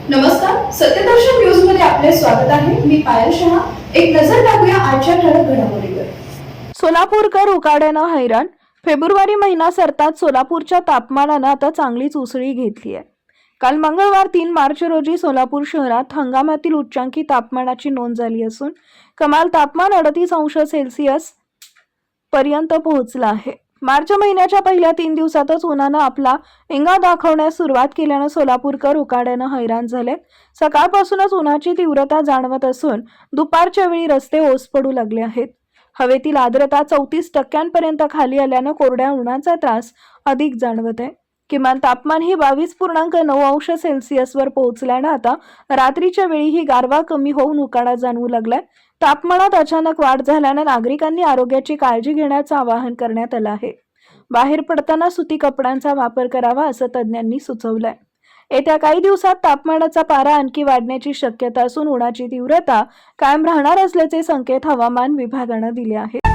नमस्कार, सत्यदर्शन न्यूज मध्ये आपले स्वागत आहे. मी पायल शहा. एक नजर टाकूया आजच्या ठळक घडामोडीवर. सोलापूरकर उकाड्यानं हैराण. फेब्रुवारी महिना सरतात सोलापूरच्या तापमानानं आता चांगलीच उसळी घेतली आहे. काल मंगळवार 3 मार्च रोजी सोलापूर शहरात हंगामातील उच्चांकी तापमानाची नोंद झाली असून कमाल तापमान 38 अंश सेल्सिअस पर्यंत पोहोचलं आहे. मार्च महिन्याच्या पहिल्या 3 दिवसातच उन्हानं आपला इंगा दाखवण्यास सुरुवात केल्यानं सोलापूरकर उकाड्यानं हैराण झाले. सकाळपासूनच उन्हाची तीव्रता जाणवत असून दुपारच्या वेळी रस्ते ओस पडू लागले आहेत. हवेतील आर्द्रता 34% खाली आल्यानं कोरड्या उन्हाचा त्रास अधिक जाणवत आहे. किमान तापमान ही 22.9 अंश सेल्सिअसवर पोहोचल्यानं आता रात्रीच्या वेळीही गारवा कमी होऊन उकाडा जाणवू लागलाय. तापमानात अचानक वाढ झाल्यानं नागरिकांनी आरोग्याची काळजी घेण्याचं आवाहन करण्यात आलं आहे. बाहेर पडताना सुती कपड्यांचा वापर करावा असं तज्ज्ञांनी सुचवलंय. येत्या काही दिवसात तापमानाचा पारा आणखी वाढण्याची शक्यता असून उन्हाची तीव्रता कायम राहणार असल्याचे संकेत हवामान विभागानं दिले आहेत.